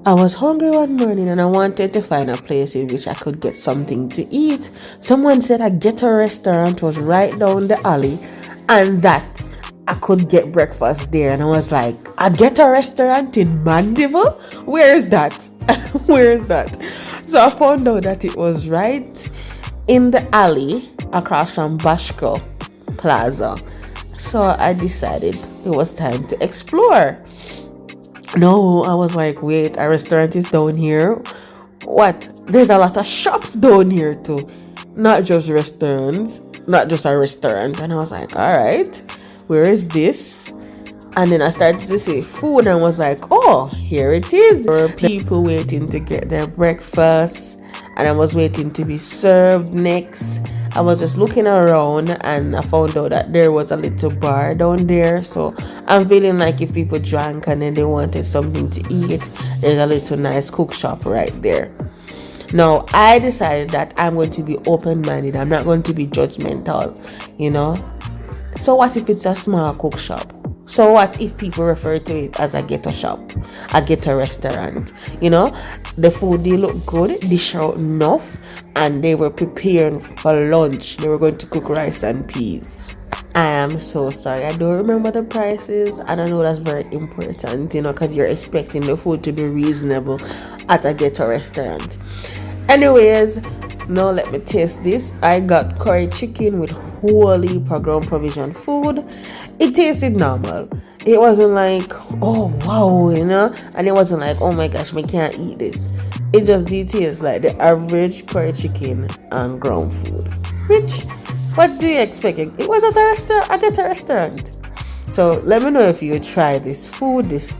I was hungry one morning and I wanted to find a place in which I could get something to eat. Someone said a ghetto restaurant was right down the alley and that I could get breakfast there. And I was like, a ghetto restaurant in Mandeville? Where is that? Where is that? So I found out that it was right in the alley across from Bashko Plaza. So I decided it was time to explore. No, I was like, wait, a restaurant is down here? What? There's a lot of shops down here too. Not just restaurants, not just a restaurant. And I was like, all right, where is this? And then I started to see food and was like, oh, here it is. There were people waiting to get their breakfast and I was waiting to be served next. I was just looking around and I found out that there was a little bar down there. So I'm feeling like if people drank and then they wanted something to eat, there's a little nice cook shop right there. Now, I decided that I'm going to be open-minded. I'm not going to be judgmental, you know. So what if it's a small cook shop? So what if people refer to it as a ghetto shop, a ghetto restaurant? You know, the food, they look good, they show enough, and they were preparing for lunch. They were going to cook rice and peas. I am so sorry, I don't remember the prices, and I know that's very important, you know, because you're expecting the food to be reasonable at a ghetto restaurant. Anyways, now let me taste this. I got curry chicken with wholly ground provision food. It tasted normal. It wasn't like, oh wow, you know, and it wasn't like, oh my gosh, we can't eat this. It just did taste like the average curry chicken and ground food. Which, what do you expect? It was at a restaurant, at a restaurant. So let me know if you try this food, this